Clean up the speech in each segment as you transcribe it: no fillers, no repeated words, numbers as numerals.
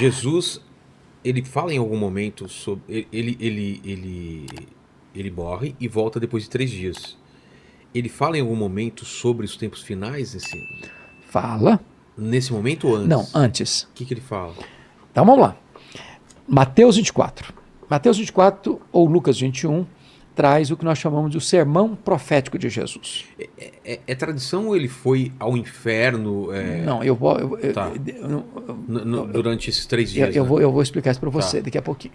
Jesus, ele fala em algum momento sobre... Ele morre e volta depois de 3 dias. Ele fala em algum momento sobre os tempos finais? Fala. Nesse momento ou antes? Não, antes. O que ele fala? Então vamos lá. Mateus 24. Mateus 24 ou Lucas 21 traz o que nós chamamos de o sermão profético de Jesus. É tradição ou ele foi ao inferno? Não, eu vou... Tá. Durante esses 3 dias. Eu vou explicar isso para você daqui a pouquinho.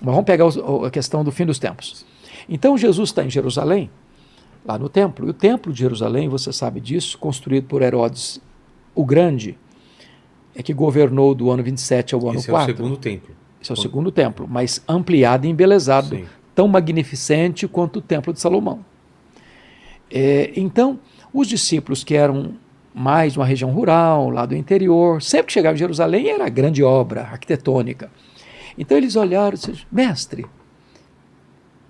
Mas vamos pegar a questão do fim dos tempos. Então Jesus está em Jerusalém, lá no templo. E o templo de Jerusalém, você sabe disso, construído por Herodes o Grande, que governou do ano 27 ao ano 4. Esse é o segundo templo. Esse é o segundo templo, mas ampliado e embelezado, Sim. tão magnificente quanto o templo de Salomão. Então, os discípulos que eram mais de uma região rural, lá do interior, sempre que chegavam em Jerusalém era grande obra arquitetônica. Então eles olharam e disseram, mestre,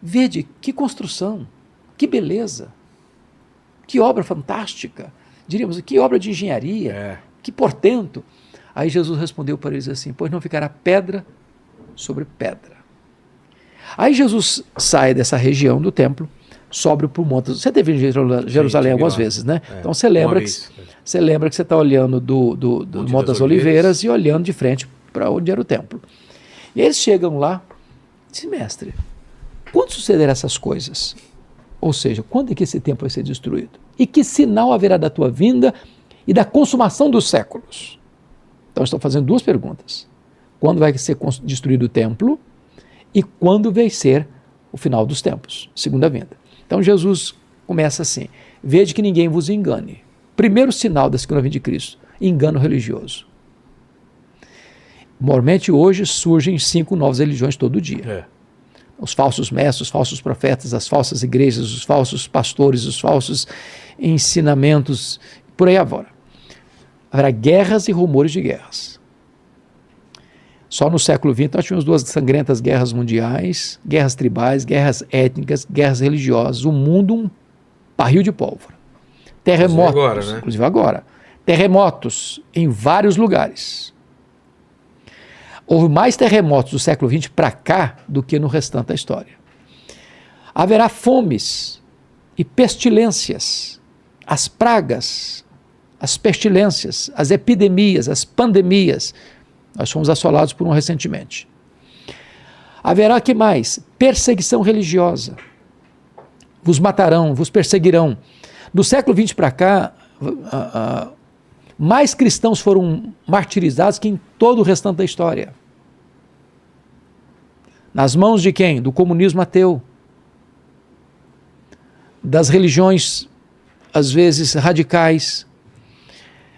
vede que construção, que beleza, que obra fantástica, diríamos, que obra de engenharia, que portento. Aí Jesus respondeu para eles assim, pois não ficará pedra sobre pedra. Aí Jesus sai dessa região do templo, sobe para o monte. Você teve em Jerusalém algumas vezes, né? Então você lembra que você está olhando do Monte das Oliveiras e olhando de frente para onde era o templo. E eles chegam lá e dizem, mestre, quando sucederão essas coisas? Ou seja, quando é que esse templo vai ser destruído? E que sinal haverá da tua vinda e da consumação dos séculos? Então estão fazendo 2 perguntas. Quando vai ser destruído o templo e quando vai ser o final dos tempos, segunda vinda. Então Jesus começa assim, vede que ninguém vos engane. Primeiro sinal da segunda vinda de Cristo, engano religioso. Normalmente hoje surgem 5 novas religiões todo dia. Os falsos mestres, os falsos profetas, as falsas igrejas, os falsos pastores, os falsos ensinamentos, por aí afora. Haverá guerras e rumores de guerras. Só no século XX nós tivemos 2 sangrentas guerras mundiais, guerras tribais, guerras étnicas, guerras religiosas, o mundo um barril de pólvora. Terremotos, inclusive agora. Terremotos em vários lugares. Houve mais terremotos do século XX para cá do que no restante da história. Haverá fomes e pestilências, as pragas, as pestilências, as epidemias, as pandemias. Nós fomos assolados por um recentemente. Haverá que mais? Perseguição religiosa. Vos matarão, vos perseguirão. Do século XX para cá, mais cristãos foram martirizados que em todo o restante da história. Nas mãos de quem? Do comunismo ateu. Das religiões, às vezes, radicais.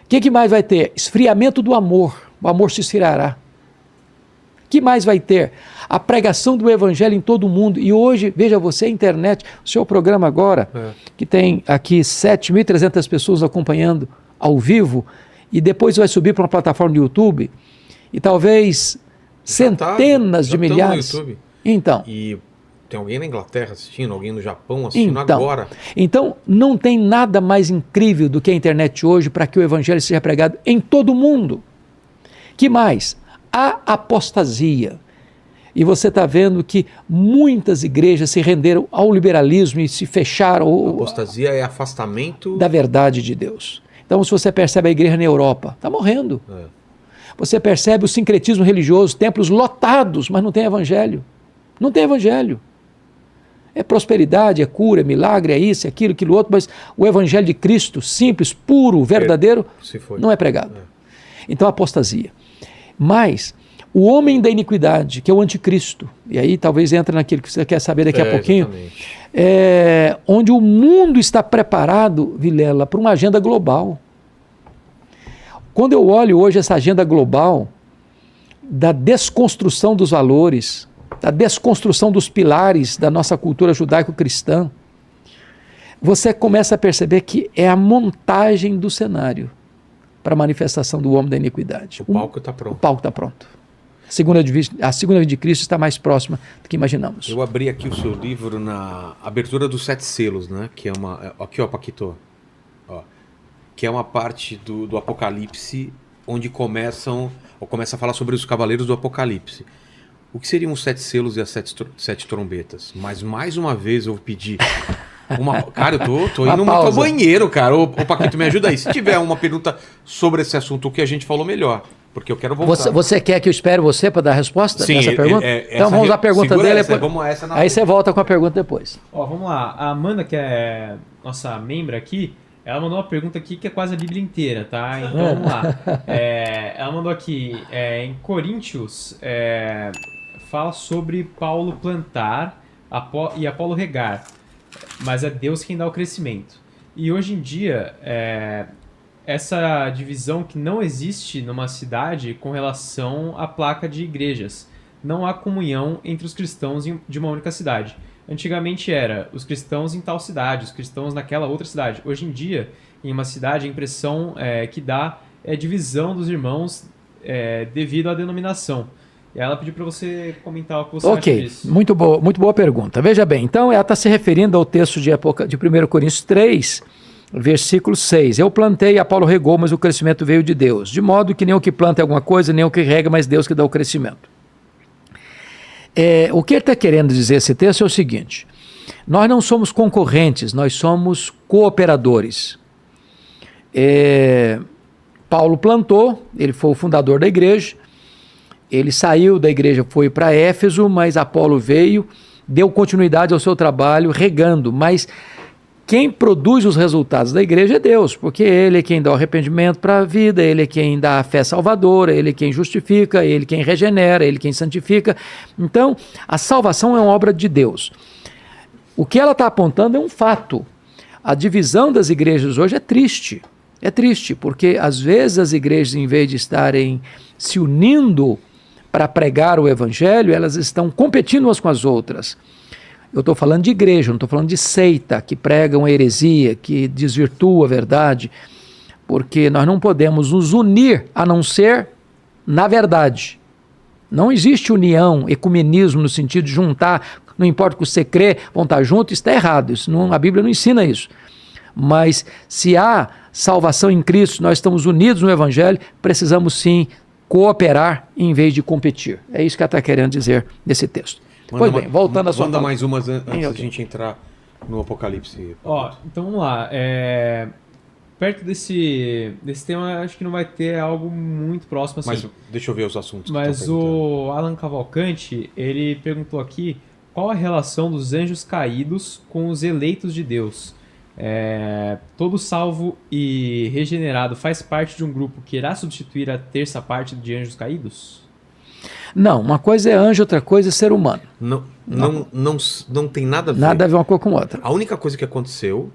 O que mais vai ter? Esfriamento do amor. O amor se esfriará. O que mais vai ter? A pregação do evangelho em todo o mundo. E hoje, veja você, a internet, o seu programa agora, que tem aqui 7.300 pessoas acompanhando ao vivo, e depois vai subir para uma plataforma do YouTube, e talvez centenas de milhares. No YouTube. Então. E tem alguém na Inglaterra assistindo, alguém no Japão assistindo agora. Então, não tem nada mais incrível do que a internet hoje para que o evangelho seja pregado em todo o mundo. Que mais? A apostasia. E você está vendo que muitas igrejas se renderam ao liberalismo e se fecharam. A apostasia é afastamento da verdade de Deus. Então, se você percebe a igreja na Europa, está morrendo. Você percebe o sincretismo religioso, templos lotados, mas não tem evangelho. Não tem evangelho. É prosperidade, é cura, é milagre, é isso, é aquilo, aquilo outro, mas o evangelho de Cristo, simples, puro, verdadeiro, não é pregado. Então, apostasia. Mas o homem da iniquidade, que é o anticristo, e aí talvez entra naquilo que você quer saber daqui a pouquinho, onde o mundo está preparado, Vilela, para uma agenda global. Quando eu olho hoje essa agenda global da desconstrução dos valores, da desconstrução dos pilares da nossa cultura judaico-cristã, você começa a perceber que é a montagem do cenário para a manifestação do homem da iniquidade. O palco está pronto. O palco está pronto. A segunda vinda de Cristo está mais próxima do que imaginamos. Eu abri aqui o seu livro na abertura dos 7 selos, né? Que é uma... Aqui, ó, Paquito. Ó, que é uma parte do Apocalipse onde começa a falar sobre os cavaleiros do Apocalipse. O que seriam os 7 selos e as 7 trombetas? Mas mais uma vez eu vou pedir cara, eu tô indo muito ao banheiro, cara. Ô, Paquito, me ajuda aí. Se tiver uma pergunta sobre esse assunto, o que a gente falou melhor. Porque eu quero voltar. Você quer que eu espere você para dar a resposta Sim, dessa pergunta? Então vamos à pergunta dele. Essa, vamos essa aí você volta com a pergunta depois. Ó, vamos lá. A Amanda, que é nossa membra aqui, ela mandou uma pergunta aqui que é quase a Bíblia inteira, tá? Então vamos lá. Ela mandou aqui, em Coríntios, fala sobre Paulo plantar e Apolo regar, mas é Deus quem dá o crescimento. E hoje em dia, essa divisão que não existe numa cidade com relação à placa de igrejas. Não há comunhão entre os cristãos de uma única cidade. Antigamente era os cristãos em tal cidade, os cristãos naquela outra cidade. Hoje em dia, em uma cidade, a impressão que dá é divisão dos irmãos devido à denominação. E ela pediu para você comentar o que você acha disso. Ok, muito boa pergunta. Veja bem, então ela está se referindo ao texto de 1 Coríntios 3, versículo 6. Eu plantei e Apolo regou, mas o crescimento veio de Deus. De modo que nem o que planta é alguma coisa, nem o que rega, mas Deus que dá o crescimento. O que ele está querendo dizer esse texto é o seguinte: nós não somos concorrentes, nós somos cooperadores. Paulo plantou, ele foi o fundador da igreja, ele saiu da igreja, foi para Éfeso, mas Apolo veio, deu continuidade ao seu trabalho regando, mas quem produz os resultados da igreja é Deus, porque ele é quem dá o arrependimento para a vida, ele é quem dá a fé salvadora, ele é quem justifica, ele é quem regenera, ele é quem santifica. Então, a salvação é uma obra de Deus. O que ela está apontando é um fato. A divisão das igrejas hoje é triste. É triste, porque às vezes as igrejas, em vez de estarem se unindo para pregar o evangelho, elas estão competindo umas com as outras. Eu estou falando de igreja, não estou falando de seita, que pregam a heresia, que desvirtua a verdade, porque nós não podemos nos unir a não ser na verdade. Não existe união, ecumenismo, no sentido de juntar, não importa o que você crê, vão estar juntos, isso está errado, a Bíblia não ensina isso. Mas se há salvação em Cristo, nós estamos unidos no evangelho, precisamos sim cooperar em vez de competir. É isso que ela está querendo dizer nesse texto. Pois bem, voltando à sua Manda mais umas antes da gente entrar no Apocalipse. Ó, então vamos lá. Perto desse tema, acho que não vai ter algo muito próximo assim. Mas deixa eu ver os assuntos. Mas o Alan Cavalcante, ele perguntou aqui qual a relação dos anjos caídos com os eleitos de Deus. Todo salvo e regenerado faz parte de um grupo que irá substituir a terça parte de anjos caídos? Não, uma coisa é anjo, outra coisa é ser humano. Não tem nada a ver. Nada a ver uma coisa com outra. A única coisa que aconteceu,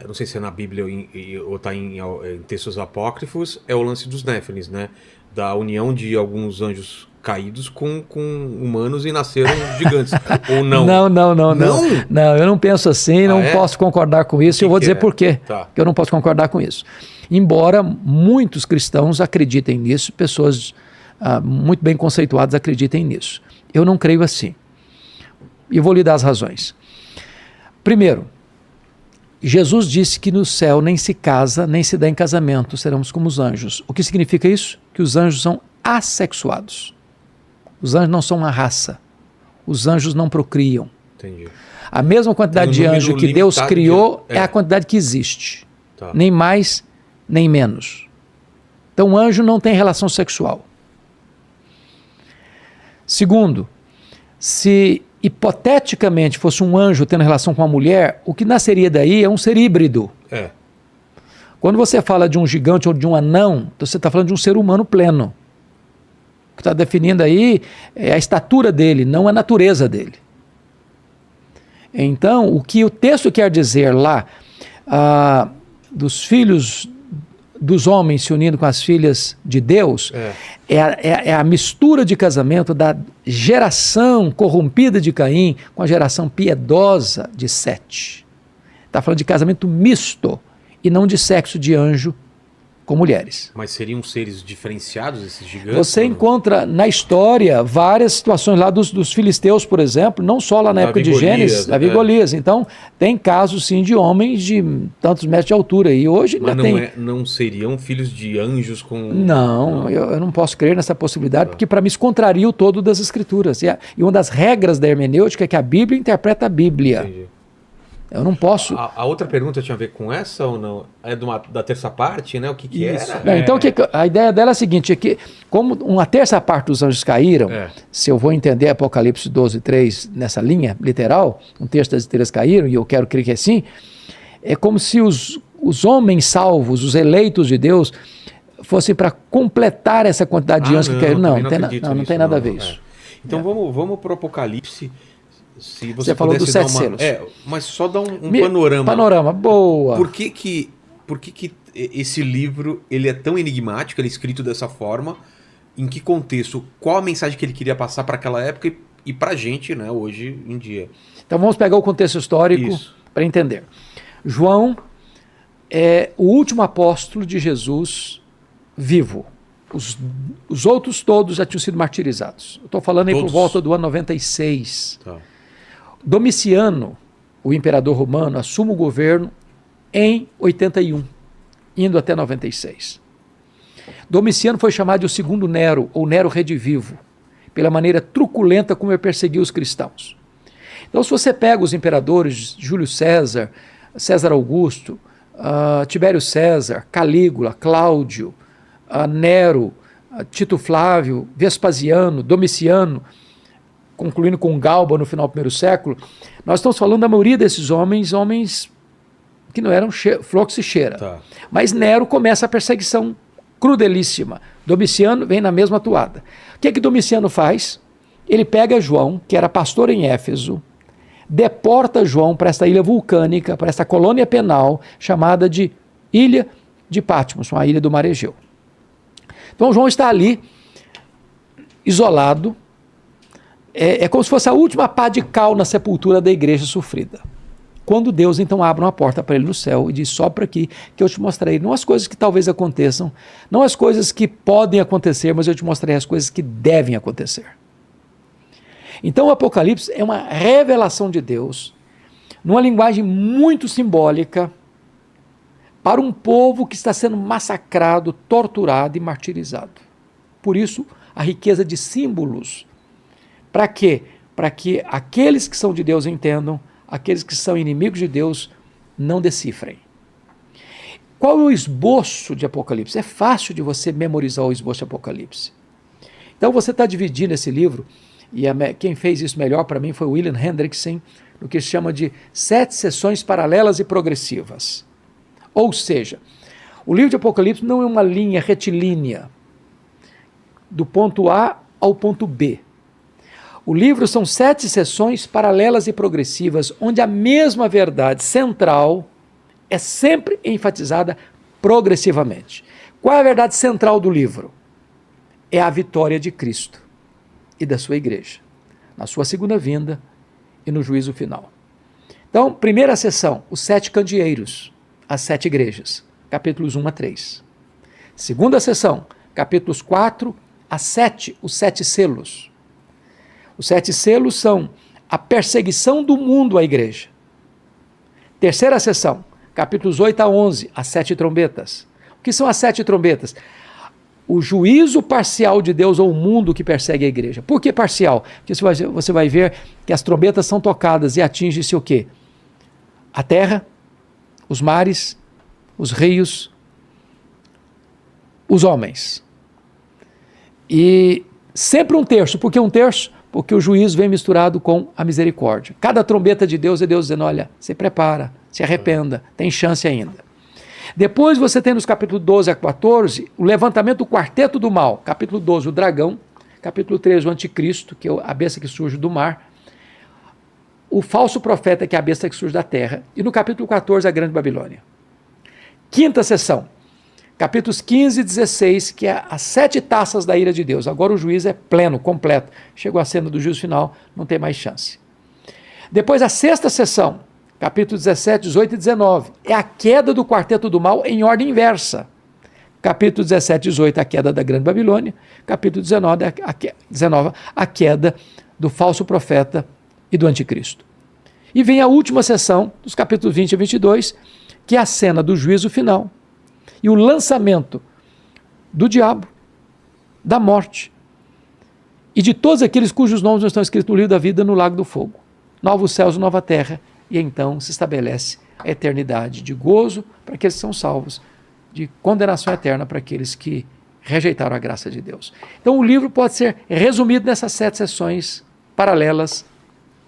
não sei se é na Bíblia ou está em textos apócrifos, é o lance dos Néfilins, né? Da união de alguns anjos caídos com humanos e nasceram gigantes. Ou não? Não, eu não penso assim, não posso concordar com isso. Eu vou dizer por quê que eu não posso concordar com isso. Embora muitos cristãos acreditem nisso, pessoas muito bem conceituadas acreditem nisso. Eu não creio assim. E vou lhe dar as razões. Primeiro, Jesus disse que no céu nem se casa, nem se dá em casamento, seremos como os anjos. O que significa isso? Que os anjos são assexuados. Os anjos não são uma raça. Os anjos não procriam. Entendi. A mesma quantidade de anjo que Deus criou é a quantidade que existe. Tá. Nem mais, nem menos. Então o anjo não tem relação sexual. Segundo, se hipoteticamente fosse um anjo tendo relação com uma mulher, o que nasceria daí é um ser híbrido. Quando você fala de um gigante ou de um anão, você está falando de um ser humano pleno. O que está definindo aí é a estatura dele, não a natureza dele. Então, o que o texto quer dizer lá, dos filhos dos homens se unindo com as filhas de Deus, é a mistura de casamento da geração corrompida de Caim com a geração piedosa de Sete. Está falando de casamento misto e não de sexo de anjo com mulheres. Mas seriam seres diferenciados, esses gigantes? Você ou não? encontra na história várias situações lá dos filisteus, por exemplo, não só lá na época de Gênesis, Davi e Golias. Então, tem casos sim de homens de tantos metros de altura. E hoje Mas ainda não seriam filhos de anjos com... Não, eu não posso crer nessa possibilidade, porque para mim isso contraria o todo das Escrituras. E uma das regras da hermenêutica é que a Bíblia interpreta a Bíblia. Entendi. Eu não posso... A outra pergunta tinha a ver com essa ou não? É da terça parte, né? O que Isso. era? Não, então, a ideia dela é a seguinte, é que como uma terça parte dos anjos caíram, se eu vou entender Apocalipse 12:3 nessa linha literal, um terço das estrelas caíram, e eu quero crer que é assim, é como se os homens salvos, os eleitos de Deus, fossem para completar essa quantidade de anjos que caíram. Não tem nada a ver isso. Então vamos para o Apocalipse. Se você falou dos 7 selos. Mas só dá um panorama. Panorama, boa. Por que esse livro ele é tão enigmático, ele é escrito dessa forma? Em que contexto? Qual a mensagem que ele queria passar para aquela época e para a gente, né, hoje em dia? Então vamos pegar o contexto histórico para entender. João é o último apóstolo de Jesus vivo. Os outros todos já tinham sido martirizados. Eu estou falando aí por volta do ano 96. Tá. Domiciano, o imperador romano, assume o governo em 81, indo até 96. Domiciano foi chamado de o segundo Nero, ou Nero redivivo, pela maneira truculenta como ele perseguiu os cristãos. Então, se você pega os imperadores, Júlio César, César Augusto, Tibério César, Calígula, Cláudio, Nero, Tito Flávio, Vespasiano, Domiciano, concluindo com Galba no final do primeiro século, nós estamos falando da maioria desses homens que não eram flor que se cheira. Tá. Mas Nero começa a perseguição crudelíssima. Domiciano vem na mesma toada. O que Domiciano faz? Ele pega João, que era pastor em Éfeso, deporta João para esta ilha vulcânica, para esta colônia penal, chamada de Ilha de Patmos, uma ilha do mar Egeu. Então João está ali, isolado, é como se fosse a última pá de cal na sepultura da igreja sofrida. Quando Deus então abre uma porta para ele no céu e diz, sopra aqui que eu te mostrarei, não as coisas que talvez aconteçam, não as coisas que podem acontecer, mas eu te mostrarei as coisas que devem acontecer. Então o Apocalipse é uma revelação de Deus, numa linguagem muito simbólica, para um povo que está sendo massacrado, torturado e martirizado. Por isso, a riqueza de símbolos. Para quê? Para que aqueles que são de Deus entendam, aqueles que são inimigos de Deus não decifrem. Qual é o esboço de Apocalipse? É fácil de você memorizar o esboço de Apocalipse. Então você está dividindo esse livro, e quem fez isso melhor para mim foi o William Hendrickson, no que se chama de 7 sessões paralelas e progressivas. Ou seja, o livro de Apocalipse não é uma linha retilínea, do ponto A ao ponto B. O livro são 7 sessões paralelas e progressivas, onde a mesma verdade central é sempre enfatizada progressivamente. Qual é a verdade central do livro? É a vitória de Cristo e da sua igreja, na sua segunda vinda e no juízo final. Então, primeira sessão, os 7 candeeiros, as 7 igrejas, capítulos 1 a 3. Segunda sessão, capítulos 4 a 7, os 7 selos. Os 7 selos são a perseguição do mundo à igreja. Terceira sessão, capítulos 8 a 11, as 7 trombetas. O que são as 7 trombetas? O juízo parcial de Deus ao mundo que persegue a igreja. Por que parcial? Porque você vai ver que as trombetas são tocadas e atinge-se o quê? A terra, os mares, os rios, os homens. E sempre um terço. Por que um terço? Porque o juízo vem misturado com a misericórdia. Cada trombeta de Deus é Deus dizendo, olha, se prepara, se arrependa, tem chance ainda. Depois você tem nos capítulos 12 a 14, o levantamento do quarteto do mal. Capítulo 12, o dragão. Capítulo 13, o anticristo, que é a besta que surge do mar. O falso profeta, que é a besta que surge da terra. E no capítulo 14, a grande Babilônia. Quinta sessão, capítulos 15 e 16, que é as 7 taças da ira de Deus. Agora o juízo é pleno, completo. Chegou a cena do juízo final, não tem mais chance. Depois a sexta sessão, capítulos 17, 18 e 19, é a queda do quarteto do mal em ordem inversa. Capítulo 17 e 18, a queda da Grande Babilônia. Capítulo 19, a queda do falso profeta e do anticristo. E vem a última sessão, dos capítulos 20 a 22, que é a cena do juízo final e o lançamento do diabo, da morte e de todos aqueles cujos nomes não estão escritos no livro da vida no lago do fogo. Novos céus e nova terra, e então se estabelece a eternidade de gozo para aqueles que são salvos, de condenação eterna para aqueles que rejeitaram a graça de Deus. Então o livro pode ser resumido nessas 7 sessões paralelas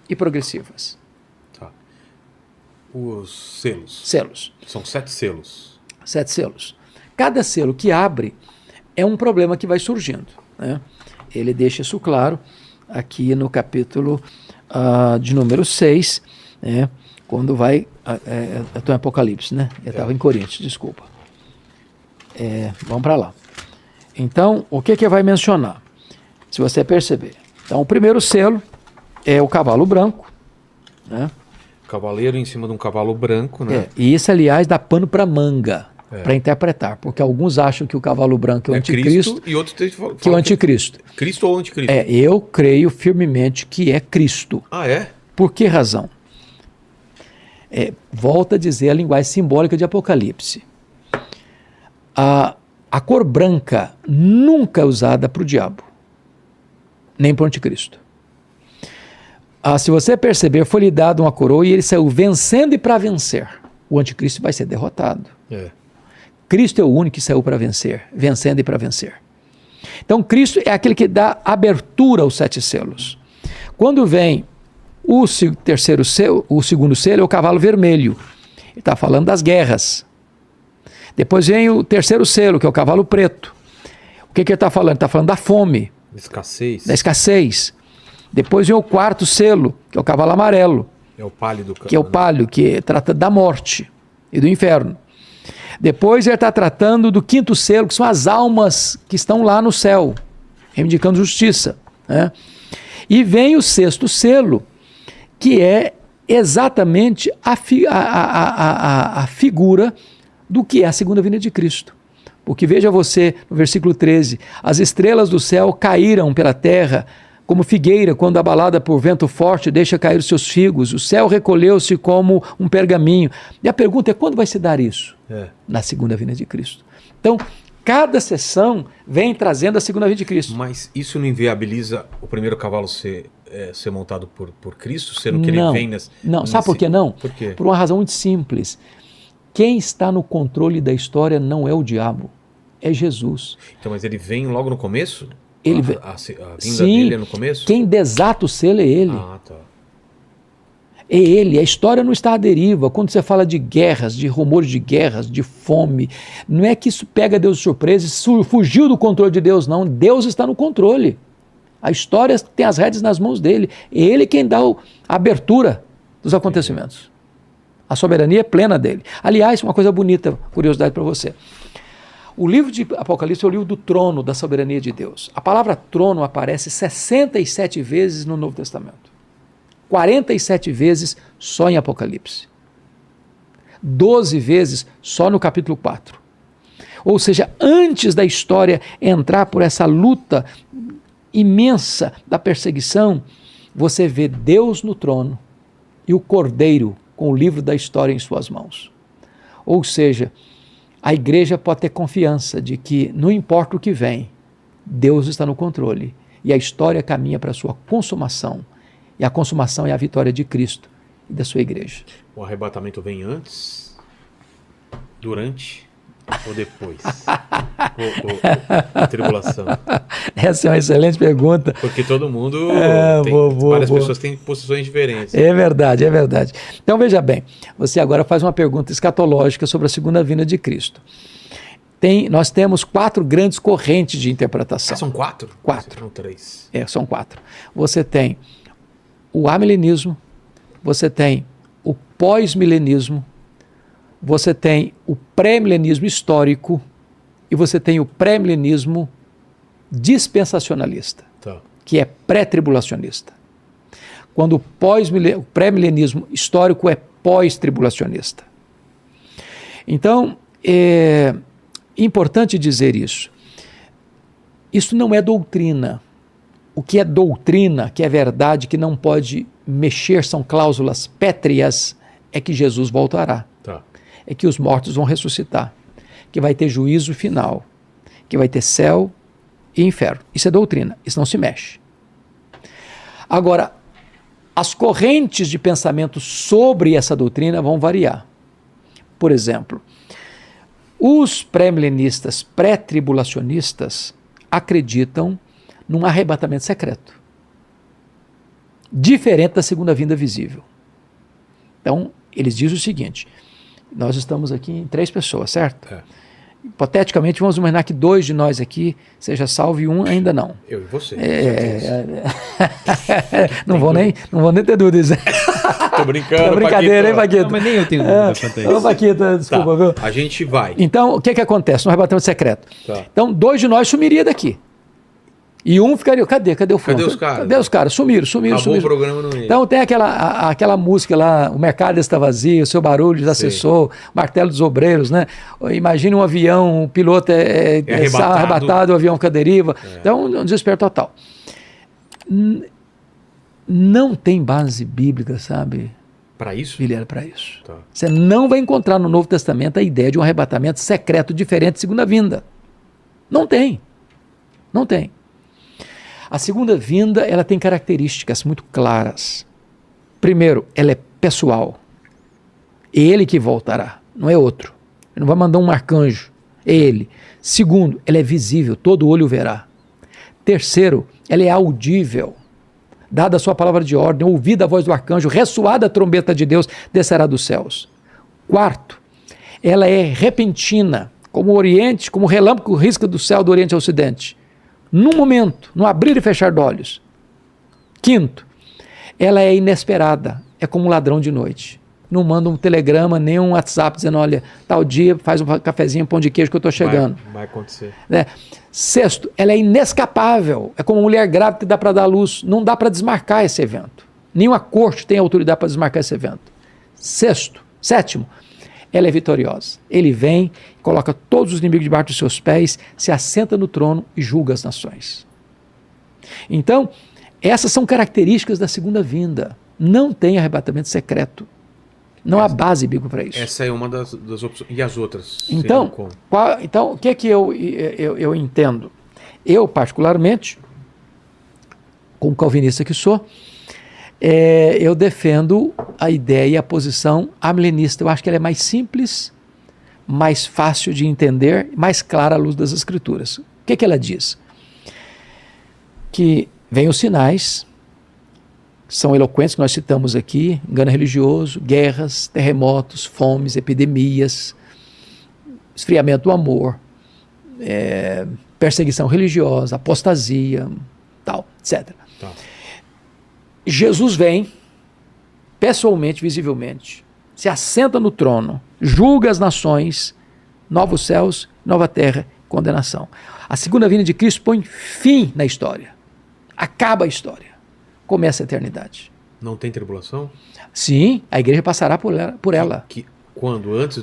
e progressivas. Tá. Os selos. Selos. São 7 selos. 7 selos. Cada selo que abre é um problema que vai surgindo, né? Ele deixa isso claro aqui no capítulo de número 6, né? Quando vai... eu estou em Apocalipse, né? Eu estava em Coríntios, desculpa. Vamos para lá. Então, o que vai mencionar? Se você perceber. Então, o primeiro selo é o cavalo branco, né? Cavaleiro em cima de um cavalo branco, né? E isso, aliás, dá pano para manga para interpretar, porque alguns acham que o cavalo branco é o anticristo, Cristo, e outros falam que é o anticristo. Cristo ou anticristo? Eu creio firmemente que é Cristo. Ah, é? Por que razão? Volta a dizer a linguagem simbólica de Apocalipse. A cor branca nunca é usada para o diabo, nem para o anticristo. Se você perceber, foi lhe dado uma coroa e ele saiu vencendo e para vencer. O anticristo vai ser derrotado. Cristo é o único que saiu para vencer, vencendo e para vencer. Então Cristo é aquele que dá abertura aos 7 selos. Quando vem o terceiro selo, o segundo selo é o cavalo vermelho. Ele está falando das guerras. Depois vem o terceiro selo, que é o cavalo preto. O que ele está falando? Ele está falando da fome. Escassez. Da escassez. Depois vem o quarto selo, que é o cavalo amarelo. É o pálido. Que é o pálio, que trata da morte e do inferno. Depois ele está tratando do quinto selo, que são as almas que estão lá no céu, reivindicando justiça, né? E vem o sexto selo, que é exatamente a figura do que é a segunda vinda de Cristo. Porque veja você, no versículo 13, as estrelas do céu caíram pela terra, como figueira, quando abalada por vento forte, deixa cair os seus figos. O céu recolheu-se como um pergaminho. E a pergunta é, quando vai se dar isso? Na segunda vinda de Cristo. Então, cada sessão vem trazendo a segunda vinda de Cristo. Mas isso não inviabiliza o primeiro cavalo ser montado por Cristo, sendo que ele vem nesse... Não, sabe por que não? Por quê? Por uma razão muito simples. Quem está no controle da história não é o diabo, é Jesus. Então, mas ele vem logo no começo? A vinda dele é no começo? Quem desata o selo é ele. Tá. É ele, a história não está à deriva. Quando você fala de guerras, de rumores de guerras, de fome, não é que isso pega Deus de surpresa e fugiu do controle de Deus, não. Deus está no controle. A história tem as rédeas nas mãos dele. É ele quem dá a abertura dos acontecimentos. A soberania é plena dele. Aliás, uma coisa bonita, curiosidade para você. O livro de Apocalipse é o livro do trono, da soberania de Deus. A palavra trono aparece 67 vezes no Novo Testamento. 47 vezes só em Apocalipse. 12 vezes só no capítulo 4. Ou seja, antes da história entrar por essa luta imensa da perseguição, você vê Deus no trono e o Cordeiro com o livro da história em suas mãos. Ou seja, a igreja pode ter confiança de que, não importa o que vem, Deus está no controle e a história caminha para a sua consumação. E a consumação é a vitória de Cristo e da sua igreja. O arrebatamento vem antes, durante ou depois? A tribulação. Essa é uma excelente pergunta. Porque todo mundo várias pessoas têm posições diferentes. É verdade, é verdade. Então veja bem, você agora faz uma pergunta escatológica sobre a segunda vinda de Cristo. Nós temos 4 grandes correntes de interpretação. São 4? 4. São 3. São 4. Você tem o amilenismo, você tem o pós-milenismo, você tem o pré-milenismo histórico e você tem o pré-milenismo dispensacionalista, que é pré-tribulacionista. Quando o pré-milenismo histórico é pós-tribulacionista. Então, importante dizer isso. Isso não é doutrina. O que é doutrina, que é verdade, que não pode mexer, são cláusulas pétreas, é que Jesus voltará. Tá. É que os mortos vão ressuscitar. Que vai ter juízo final. Que vai ter céu e inferno. Isso é doutrina. Isso não se mexe. Agora, as correntes de pensamento sobre essa doutrina vão variar. Por exemplo, os pré-milenistas, pré-tribulacionistas, acreditam num arrebatamento secreto, diferente da segunda vinda visível. Então, eles dizem o seguinte: nós estamos aqui em 3 pessoas, certo? É. Hipoteticamente, vamos imaginar que 2 de nós aqui seja salvo e 1 ainda não. Eu e você. Não vou nem ter dúvidas. Tô brincando, É brincadeira, hein, Paquito? Não, mas nem eu tenho dúvida quanto a isso. Ô, Paquito, desculpa, viu? A gente vai. Então, o que acontece no arrebatamento secreto? Tá. Então, 2 de nós sumiria daqui. E 1 ficaria... Cadê o fulano? Cadê os caras? Cadê os caras? Sumiram. Acabou o programa no meio. Então, tem aquela música lá, o mercado está vazio, o seu barulho já cessou, martelo dos obreiros, né? Imagine um avião, o piloto é arrebatado, o avião fica à deriva. Então, um desespero total. Não tem base bíblica, sabe, Para isso? Vilhena, para isso. Tá. Você não vai encontrar no Novo Testamento a ideia de um arrebatamento secreto diferente de segunda vinda. Não tem. Não tem. A segunda vinda, ela tem características muito claras. Primeiro, ela é pessoal. É ele que voltará, não é outro. Ele não vai mandar um arcanjo, é ele. Segundo, ela é visível, todo olho verá. Terceiro, ela é audível. Dada a sua palavra de ordem, ouvida a voz do arcanjo, ressoada a trombeta de Deus, descerá dos céus. Quarto, ela é repentina, como o Oriente, como o relâmpago risca do céu do Oriente ao Ocidente. Num momento, no abrir e fechar de olhos. Quinto, ela é inesperada, é como um ladrão de noite. Não manda um telegrama, nem um WhatsApp dizendo, olha, tal dia, faz um cafezinho, um pão de queijo que eu estou chegando. Vai acontecer. Né? Sexto, ela é inescapável, é como uma mulher grávida que dá para dar luz, não dá para desmarcar esse evento. Nenhuma corte tem autoridade para desmarcar esse evento. Sétimo, ela é vitoriosa. Ele vem, coloca todos os inimigos debaixo dos seus pés, se assenta no trono e julga as nações. Então, essas são características da segunda vinda. Não tem arrebatamento secreto. Não há base bíblica para isso. Essa é uma das opções. E as outras? Então, o que é que eu entendo? Eu, particularmente, como calvinista que sou, eu defendo a ideia e a posição amilenista. Eu acho que ela é mais simples, mais fácil de entender, mais clara à luz das Escrituras. O que ela diz? Que vêm os sinais, são eloquentes, que nós citamos aqui: engano religioso, guerras, terremotos, fomes, epidemias, esfriamento do amor, perseguição religiosa, apostasia, tal, etc. Tá. Jesus vem, pessoalmente, visivelmente, se assenta no trono, julga as nações, novos céus, nova terra, condenação. A segunda vinda de Cristo põe fim na história. Acaba a história. Começa a eternidade. Não tem tribulação? Sim, a igreja passará por ela. Quando? Antes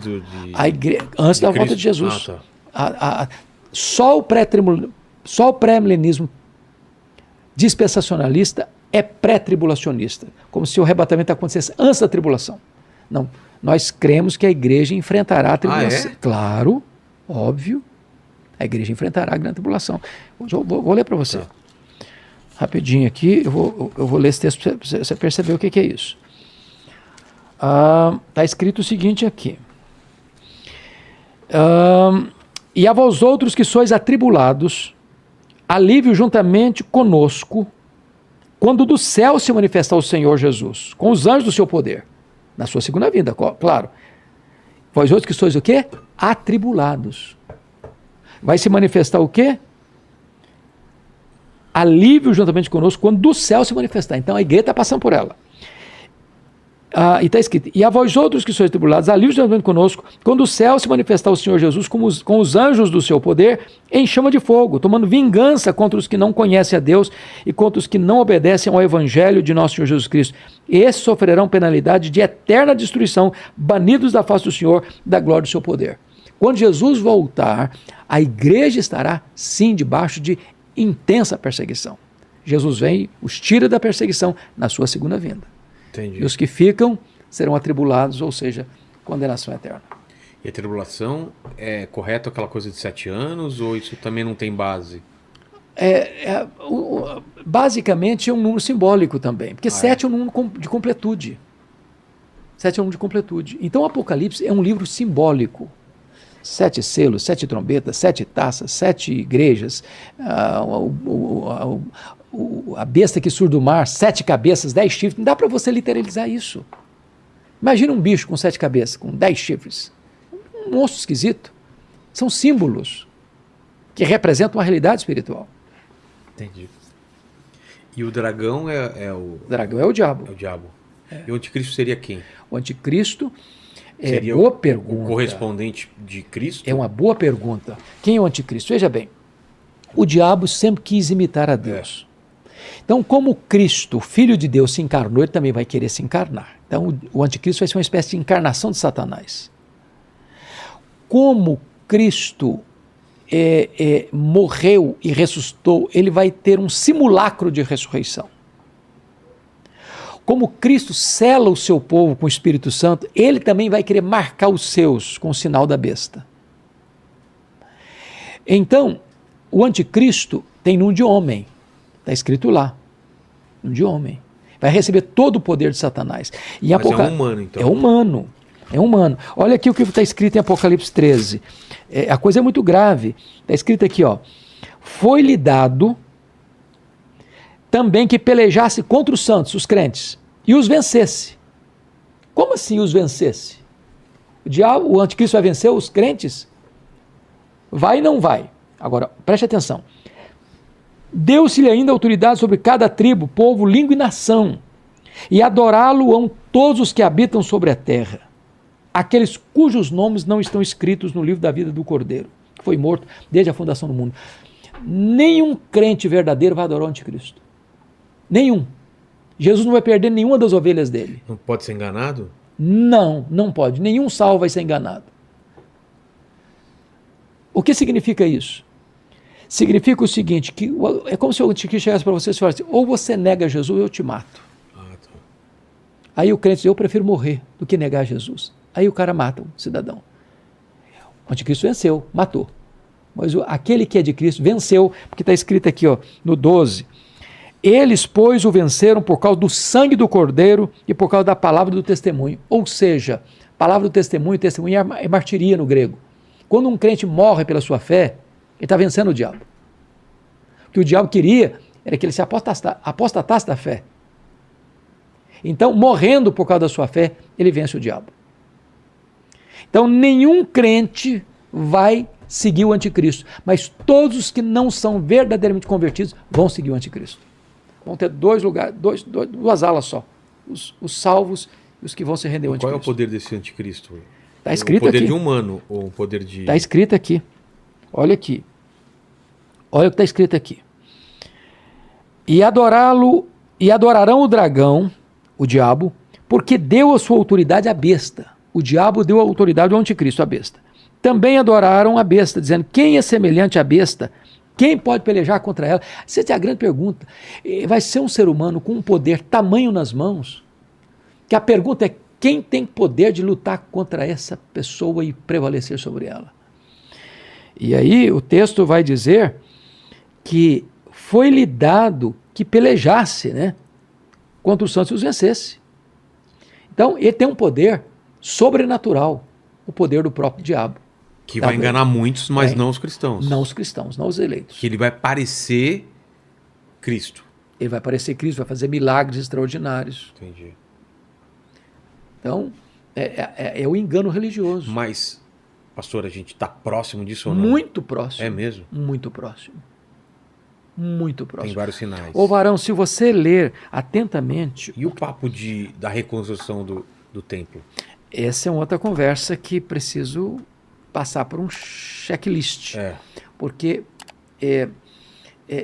Antes da volta de Jesus. Ah, tá. Só o pré-milenismo dispensacionalista é pré-tribulacionista, como se o arrebatamento acontecesse antes da tribulação. Não, nós cremos que a igreja enfrentará a tribulação. Ah, é? Claro, óbvio, a igreja enfrentará a grande tribulação. Vou ler para você. Tá. Rapidinho aqui, eu vou ler esse texto para você perceber o que é isso. Está escrito o seguinte aqui. E a vós outros que sois atribulados, alívio juntamente conosco, quando do céu se manifestar o Senhor Jesus, com os anjos do seu poder, na sua segunda vinda, claro. Vós outros que sois o quê? Atribulados. Vai se manifestar o quê? Alívio juntamente conosco, quando do céu se manifestar. Então a igreja está passando por ela. E está escrito: e a vós outros que sois tribulados, alívio juntamente conosco, quando do céu se manifestar o Senhor Jesus com os anjos do seu poder, em chama de fogo, tomando vingança contra os que não conhecem a Deus e contra os que não obedecem ao evangelho de nosso Senhor Jesus Cristo. Esses sofrerão penalidade de eterna destruição, banidos da face do Senhor, da glória do seu poder. Quando Jesus voltar, a igreja estará, sim, debaixo de intensa perseguição. Jesus vem, os tira da perseguição na sua segunda vinda. Entendi. E os que ficam serão atribulados, ou seja, condenação eterna. E a tribulação é correto aquela coisa de 7 anos ou isso também não tem base? Basicamente é um número simbólico também, porque 7 é um número de completude. 7 é um número de completude. Então o Apocalipse é um livro simbólico. 7 selos, 7 trombetas, 7 taças, 7 igrejas, a besta que surge do mar, 7 cabeças, 10 chifres. Não dá para você literalizar isso. Imagina um bicho com 7 cabeças, com 10 chifres. Um monstro esquisito. São símbolos que representam uma realidade espiritual. Entendi. E o dragão é o... O dragão é o diabo. É o diabo. E o anticristo seria quem? O anticristo Seria boa pergunta. O correspondente de Cristo? É uma boa pergunta. Quem é o anticristo? Veja bem, o diabo sempre quis imitar a Deus. Então, como Cristo, Filho de Deus, se encarnou, ele também vai querer se encarnar. Então, o anticristo vai ser uma espécie de encarnação de Satanás. Como Cristo morreu e ressuscitou, ele vai ter um simulacro de ressurreição. Como Cristo sela o seu povo com o Espírito Santo, ele também vai querer marcar os seus com o sinal da besta. Então, o anticristo tem nome de homem, está escrito lá, nome de homem. Vai receber todo o poder de Satanás. E Mas é um humano, então. É humano. É humano. Olha aqui o que está escrito em Apocalipse 13. A coisa é muito grave. Está escrito aqui, ó. Foi-lhe dado também que pelejasse contra os santos, os crentes, e os vencesse. Como assim os vencesse? O diabo, o anticristo vai vencer os crentes? Vai e não vai. Agora, preste atenção. Deu-se-lhe ainda autoridade sobre cada tribo, povo, língua e nação, e adorá-lo-ão todos os que habitam sobre a terra, aqueles cujos nomes não estão escritos no livro da vida do Cordeiro, que foi morto desde a fundação do mundo. Nenhum crente verdadeiro vai adorar o anticristo. Nenhum. Jesus não vai perder nenhuma das ovelhas dele. Não pode ser enganado? Não, não pode. Nenhum salvo vai ser enganado. O que significa isso? Significa o seguinte, que é como se o anticristo chegasse para você e falasse, ou você nega Jesus ou eu te mato. Ah, tá. Aí o crente diz, eu prefiro morrer do que negar Jesus. Aí o cara mata o cidadão. O anticristo venceu, matou. Mas aquele que é de Cristo venceu, porque está escrito aqui, ó, no 12. Eles, pois, o venceram por causa do sangue do Cordeiro e por causa da palavra do testemunho. Ou seja, palavra do testemunho é martiria no grego. Quando um crente morre pela sua fé, ele está vencendo o diabo. O que o diabo queria era que ele se apostatasse da fé. Então, morrendo por causa da sua fé, ele vence o diabo. Então, nenhum crente vai seguir o anticristo, mas todos os que não são verdadeiramente convertidos vão seguir o anticristo. Vão ter duas alas só, os salvos e os que vão se render ao anticristo. Qual é o poder desse anticristo? Está escrito aqui. O poder de humano ou o poder de... Está escrito aqui. Olha aqui. Olha o que está escrito aqui. E adorarão o dragão, o diabo, porque deu a sua autoridade à besta. O diabo deu a autoridade ao anticristo, à besta. Também adoraram a besta, dizendo, quem é semelhante à besta? Quem pode pelejar contra ela? Essa é a grande pergunta. Vai ser um ser humano com um poder tamanho nas mãos, que a pergunta é, quem tem poder de lutar contra essa pessoa e prevalecer sobre ela? E aí o texto vai dizer que foi-lhe dado que pelejasse, né, contra os santos e os vencesse. Então ele tem um poder sobrenatural, o poder do próprio diabo. Que vai enganar muitos, mas não os cristãos. Não os cristãos, não os eleitos. Que ele vai parecer Cristo. Ele vai parecer Cristo, vai fazer milagres extraordinários. Entendi. Então, é o engano religioso. Mas, pastor, a gente está próximo disso ou não? Muito próximo. É mesmo? Muito próximo. Muito próximo. Tem vários sinais. Ô varão, se você ler atentamente... E o papo da reconstrução do templo? Essa é uma outra conversa que preciso passar por um checklist. Porque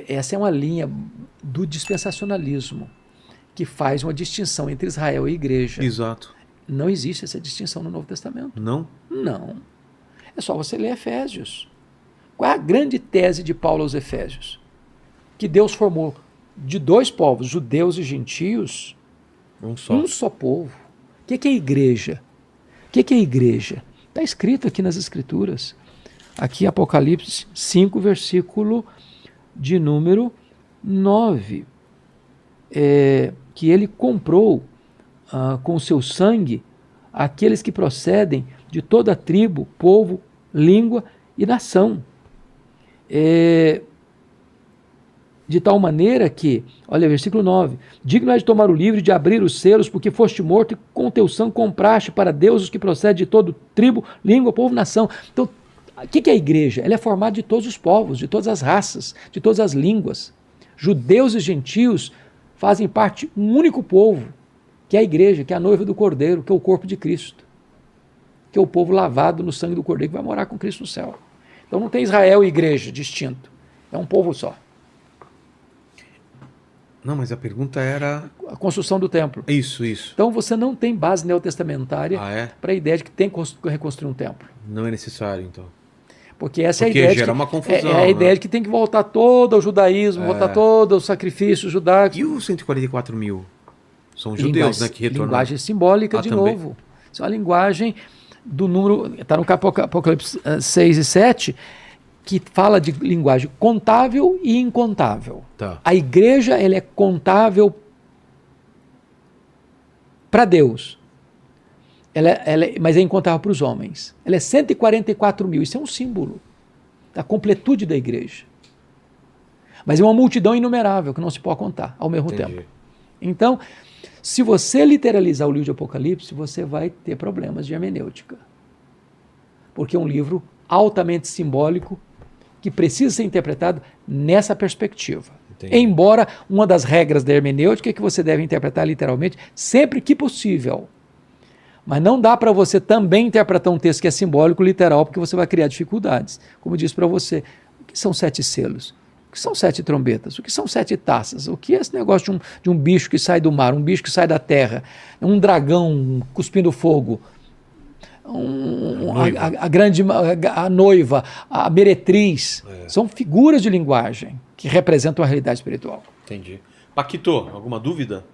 essa é uma linha do dispensacionalismo que faz uma distinção entre Israel e igreja. Exato. Não existe essa distinção no Novo Testamento. Não? Não. É só você ler Efésios. Qual é a grande tese de Paulo aos Efésios? Que Deus formou de dois povos, judeus e gentios, um só povo. O que é igreja? O que é igreja? Está escrito aqui nas Escrituras. Aqui Apocalipse 5, versículo de número 9. Que ele comprou com o seu sangue aqueles que procedem de toda tribo, povo, língua e nação. De tal maneira que, olha, versículo 9, digno é de tomar o livro e de abrir os selos, porque foste morto e com teu sangue compraste para Deus os que procedem de todo tribo, língua, povo, nação. Então, o que é a igreja? Ela é formada de todos os povos, de todas as raças, de todas as línguas. Judeus e gentios fazem parte de um único povo, que é a igreja, que é a noiva do Cordeiro, que é o corpo de Cristo, que é o povo lavado no sangue do Cordeiro, que vai morar com Cristo no céu. Então não tem Israel e igreja distinto, é um povo só. Não, mas a pergunta era... A construção do templo. Isso. Então você não tem base neotestamentária para a ideia de que tem que reconstruir um templo. Não é necessário, então. Porque essa é a ideia gera uma confusão. É a ideia de que tem que voltar todo ao judaísmo, voltar todo ao sacrifício judaico. E os 144 mil? São judeus, né, que retornam. Linguagem simbólica, de também. novo. Isso é a linguagem do número... Está no Apocalipse 6 e 7, que fala de linguagem contável e incontável. Tá. A igreja ela é contável para Deus. Mas é incontável para os homens. Ela é 144 mil. Isso é um símbolo da completude da igreja. Mas é uma multidão inumerável que não se pode contar ao mesmo tempo. Então, se você literalizar o livro de Apocalipse, você vai ter problemas de hermenêutica. Porque é um livro altamente simbólico que precisa ser interpretado nessa perspectiva. Entendi. Embora uma das regras da hermenêutica é que você deve interpretar literalmente sempre que possível. Mas não dá para você também interpretar um texto que é simbólico literal, porque você vai criar dificuldades. Como eu disse para você, o que são 7 selos? O que são 7 trombetas? O que são 7 taças? O que é esse negócio de um bicho que sai do mar, um bicho que sai da terra, um dragão cuspindo fogo, a noiva, a meretriz? São figuras de linguagem que representam a realidade espiritual. Entendi. Paquito, alguma dúvida?